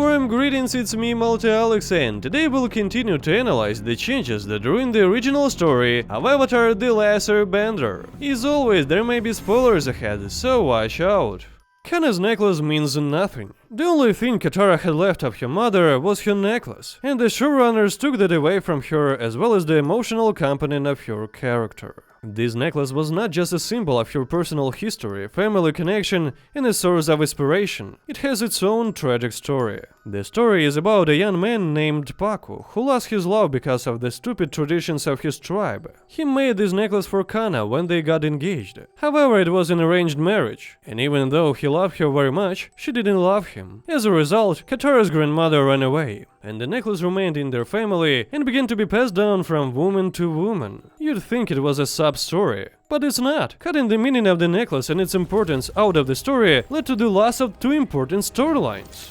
Warm greetings, it's me MultiAlexson. Today we'll continue to analyze the changes that ruined the original story of Avatar: The Last Airbender. As always, there may be spoilers ahead, so watch out. Kanna's necklace means nothing. The only thing Katara had left of her mother was her necklace, and the showrunners took that away from her as well as the emotional component of her character. This necklace was not just a symbol of her personal history, family connection, and a source of inspiration. It has its own tragic story. The story is about a young man named Paku, who lost his love because of the stupid traditions of his tribe. He made this necklace for Kanna when they got engaged. However, it was an arranged marriage, and even though he loved her very much, she didn't love him. As a result, Katara's grandmother ran away, and the necklace remained in their family and began to be passed down from woman to woman. You'd think it was a sub-story, but it's not. Cutting the meaning of the necklace and its importance out of the story led to the loss of two important storylines.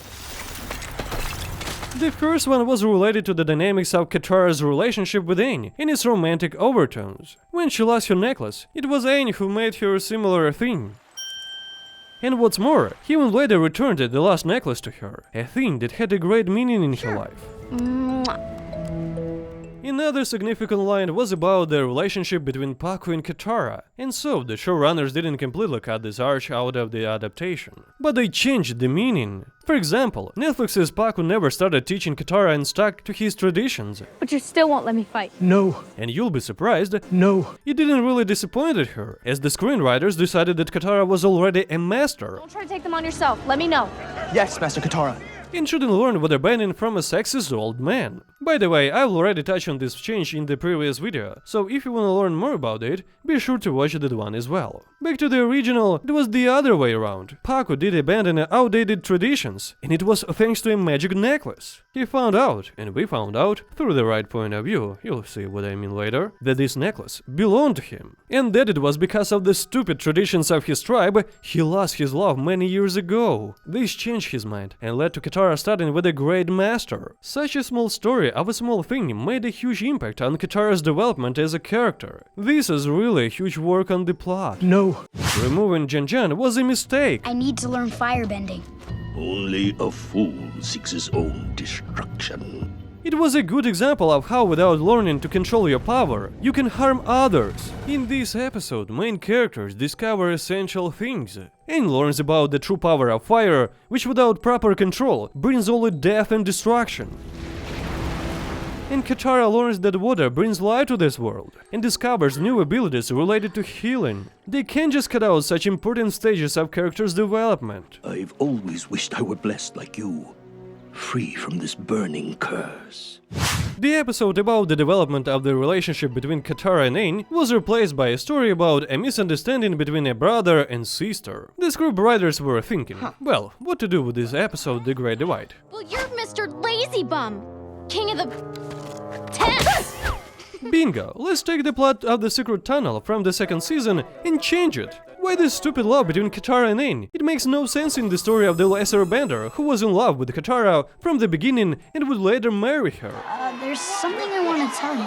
The first one was related to the dynamics of Katara's relationship with Aang and its romantic overtones. When she lost her necklace, it was Aang who made her a similar thing. And what's more, he even later returned the lost necklace to her, a thing that had a great meaning in her life. Another significant line was about the relationship between Paku and Katara, and so the showrunners didn't completely cut this arc out of the adaptation, but they changed the meaning. For example, Netflix's Paku never started teaching Katara and stuck to his traditions. But you still won't let me fight. No. And you'll be surprised, No. it didn't really disappoint her, as the screenwriters decided that Katara was already a master. Don't try to take them on yourself. Let me know. Yes, Master Katara. And shouldn't learn waterbending from a sexist old man. By the way, I've already touched on this change in the previous video, so if you wanna learn more about it, be sure to watch that one as well. Back to the original, it was the other way around. Paku did abandon outdated traditions, and it was thanks to a magic necklace. He found out, and we found out, through the right point of view, you'll see what I mean later, that this necklace belonged to him. And that it was because of the stupid traditions of his tribe, he lost his love many years ago. This changed his mind, and led to Katara starting with a great master. Such a small story of a small thing made a huge impact on Katara's development as a character. This is really a huge work on the plot. No. Removing Jeong was a mistake. I need to learn firebending. Only a fool seeks his own destruction. It was a good example of how without learning to control your power, you can harm others. In this episode, main characters discover essential things. Aang learns about the true power of fire, which without proper control brings only death and destruction. And Katara learns that water brings life to this world, and discovers new abilities related to healing. They can't just cut out such important stages of characters' development. I've always wished I were blessed like you, free from this burning curse. The episode about the development of the relationship between Katara and Aang was replaced by a story about a misunderstanding between a brother and sister. The script writers were thinking, well, what to do with this episode, The Great Divide? Well, you're Mr. Lazy Bum, king of the tents. Bingo! Let's take the plot of the Secret Tunnel from the second season and change it. Why this stupid love between Katara and Aang? It makes no sense in the story of the Last Airbender, who was in love with Katara from the beginning and would later marry her. There's something I want to tell you.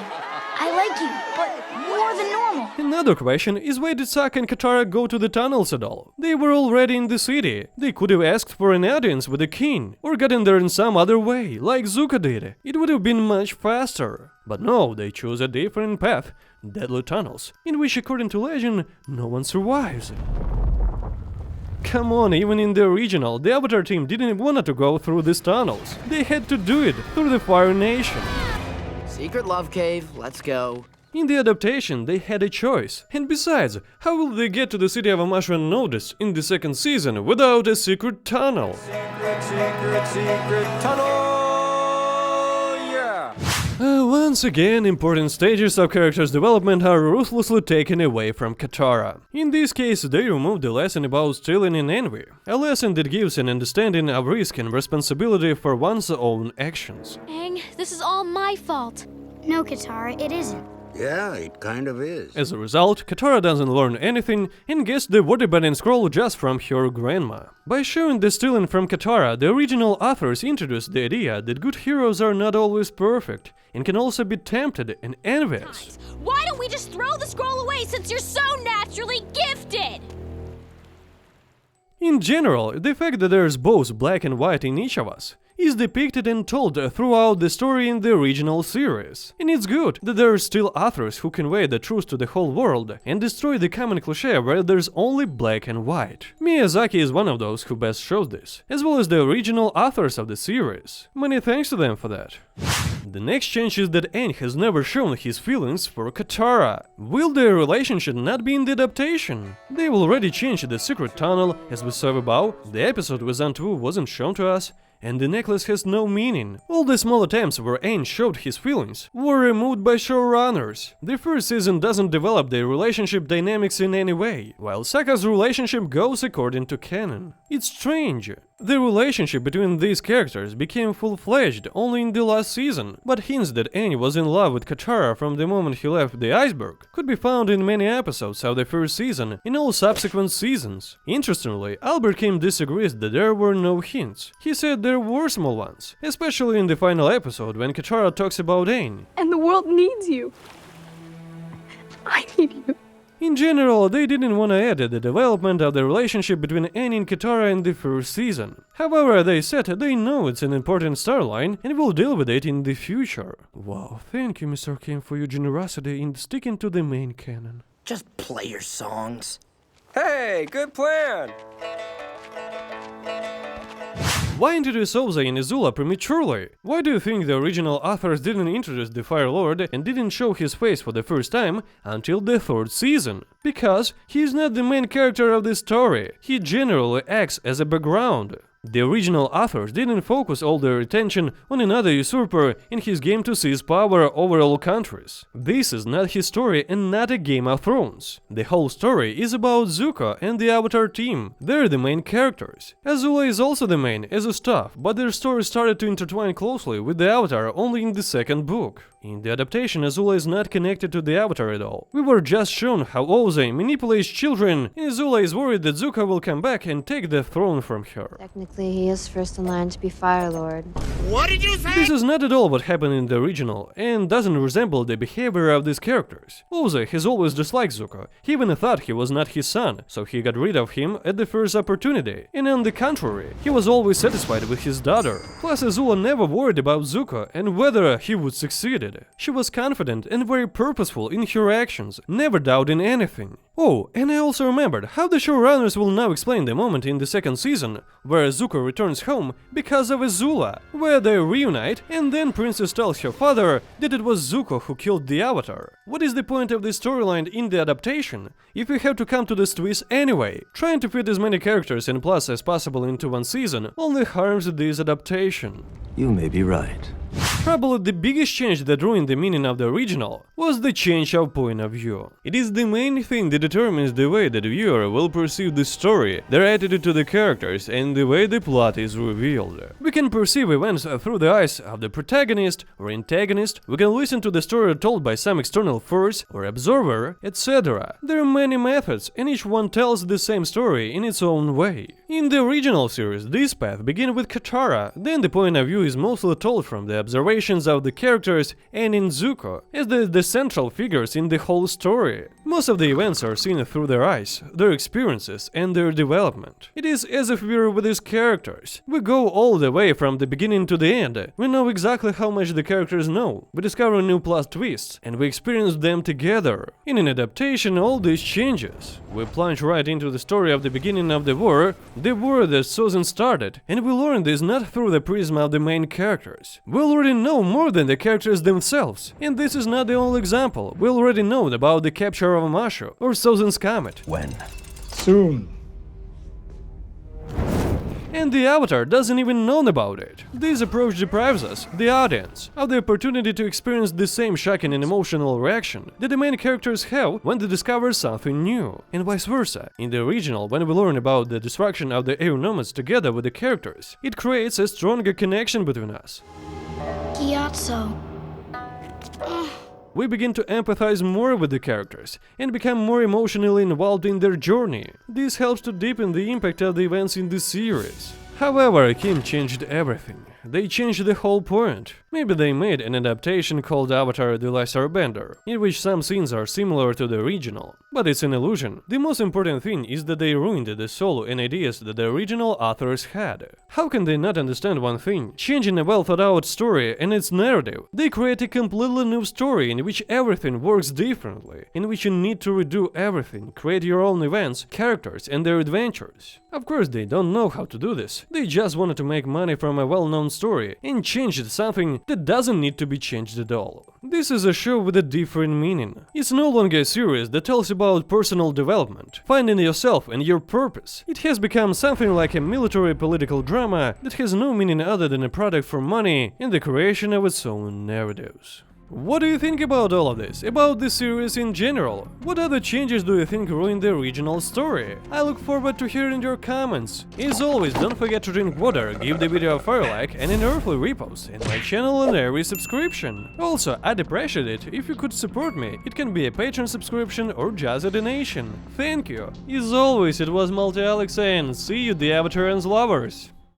I like you, but more than normal. Another question is why did Sokka and Katara go to the tunnels at all? They were already in the city. They could have asked for an audience with the king, or gotten there in some other way, like Zuko did. It would have been much faster. But no, they chose a different path, deadly tunnels, in which according to legend, no one survives. Come on, even in the original, the Avatar team didn't want to go through these tunnels. They had to do it through the Fire Nation. Secret love cave, let's go. In the adaptation, they had a choice. And besides, how will they get to the city of Amashu unnoticed in the second season without a secret tunnel? Secret tunnel! Yeah! Once again, important stages of characters' development are ruthlessly taken away from Katara. In this case, they removed the lesson about stealing and envy, a lesson that gives an understanding of risk and responsibility for one's own actions. Aang, this is all my fault. No, Katara, it isn't. Yeah, it kind of is. As a result, Katara doesn't learn anything and gets the Waterbending scroll just from her grandma. By showing the stealing from Katara, the original authors introduced the idea that good heroes are not always perfect and can also be tempted and envious. Guys, why don't we just throw the scroll away since you're so naturally gifted? In general, the fact that there's both black and white in each of us is depicted and told throughout the story in the original series. And it's good that there are still authors who convey the truth to the whole world and destroy the common cliché where there's only black and white. Miyazaki is one of those who best shows this, as well as the original authors of the series. Many thanks to them for that. The next change is that Aang has never shown his feelings for Katara. Will their relationship not be in the adaptation? They've already changed the secret tunnel, as we saw above, the episode with Antu wasn't shown to us, and the necklace has no meaning. All the small attempts where Aang showed his feelings were removed by showrunners. The first season doesn't develop their relationship dynamics in any way, while Sokka's relationship goes according to canon. It's strange. The relationship between these characters became full-fledged only in the last season, but hints that Aang was in love with Katara from the moment he left the iceberg could be found in many episodes of the first season in all subsequent seasons. Interestingly, Albert Kim disagrees that there were no hints. He said there were small ones, especially in the final episode when Katara talks about Aang. And the world needs you. I need you. In general, they didn't want to add the development of the relationship between Aang and Katara in the first season. However, they said they know it's an important storyline and will deal with it in the future. Wow, thank you, Mr. Kim, for your generosity in sticking to the main canon. Just play your songs. Hey, good plan. Why introduce Ozai and Azula prematurely? Why do you think the original authors didn't introduce the Fire Lord and didn't show his face for the first time until the third season? Because he's not the main character of the story, he generally acts as a background. The original authors didn't focus all their attention on another usurper in his game to seize power over all countries. This is not his story and not a Game of Thrones. The whole story is about Zuko and the Avatar team. They're the main characters. Azula is also the main as a staff, but their story started to intertwine closely with the Avatar only in the second book. In the adaptation, Azula is not connected to the Avatar at all. We were just shown how Ozai manipulates children, and Azula is worried that Zuko will come back and take the throne from her. Technically, he is first in line to be Fire Lord. This is not at all what happened in the original, and doesn't resemble the behavior of these characters. Ozai has always disliked Zuko. He even thought he was not his son, so he got rid of him at the first opportunity. And on the contrary, he was always satisfied with his daughter. Plus, Azula never worried about Zuko and whether he would succeed. She was confident and very purposeful in her actions, never doubting anything. Oh, and I also remembered how the showrunners will now explain the moment in the second season where Zuko returns home because of Azula, where they reunite and then Princess tells her father that it was Zuko who killed the Avatar. What is the point of this storyline in the adaptation if we have to come to this twist anyway? Trying to fit as many characters and plots as possible into one season only harms this adaptation. You may be right. Probably the biggest change that ruined the meaning of the original was the change of point of view. It is the main thing that determines the way that the viewer will perceive the story, their attitude to the characters, and the way the plot is revealed. We can perceive events through the eyes of the protagonist or antagonist, we can listen to the story told by some external force or observer, etc. There are many methods, and each one tells the same story in its own way. In the original series, this path begins with Katara, then the point of view is mostly told from the observations of the characters and in Zuko, as the central figures in the whole story. Most of the events are seen through their eyes, their experiences and their development. It is as if we were with these characters. We go all the way from the beginning to the end. We know exactly how much the characters know. We discover new plot twists and we experience them together. In an adaptation, all this changes. We plunge right into the story of the beginning of the war that Sozin started, and we learn this not through the prism of the main characters. We already know more than the characters themselves, and this is not the only example. We already know about the capture of Amasho or Sozin's comet. When? Soon. And the Avatar doesn't even know about it. This approach deprives us, the audience, of the opportunity to experience the same shocking and emotional reaction that the main characters have when they discover something new, and vice versa. In the original, when we learn about the destruction of the air nomads together with the characters, it creates a stronger connection between us. Gyatso. We begin to empathize more with the characters and become more emotionally involved in their journey. This helps to deepen the impact of the events in the series. However, Kim changed everything. They changed the whole point. Maybe they made an adaptation called Avatar: The Last Airbender, in which some scenes are similar to the original. But it's an illusion. The most important thing is that they ruined the soul and ideas that the original authors had. How can they not understand one thing? Changing a well-thought-out story and its narrative, they create a completely new story in which everything works differently, in which you need to redo everything, create your own events, characters and their adventures. Of course, they don't know how to do this. They just wanted to make money from a well-known story and changed something that doesn't need to be changed at all. This is a show with a different meaning. It's no longer a series that tells about personal development, finding yourself and your purpose. It has become something like a military political drama that has no meaning other than a product for money and the creation of its own narratives. What do you think about all of this? About this series in general? What other changes do you think ruined the original story? I look forward to hearing your comments. As always, don't forget to drink water, give the video a fire like and an earthly repost, and my channel and every subscription. Also, I'd appreciate it if you could support me. It can be a Patreon subscription or just a donation. Thank you. As always, it was MultiAlexson. See you, the Avatarians lovers.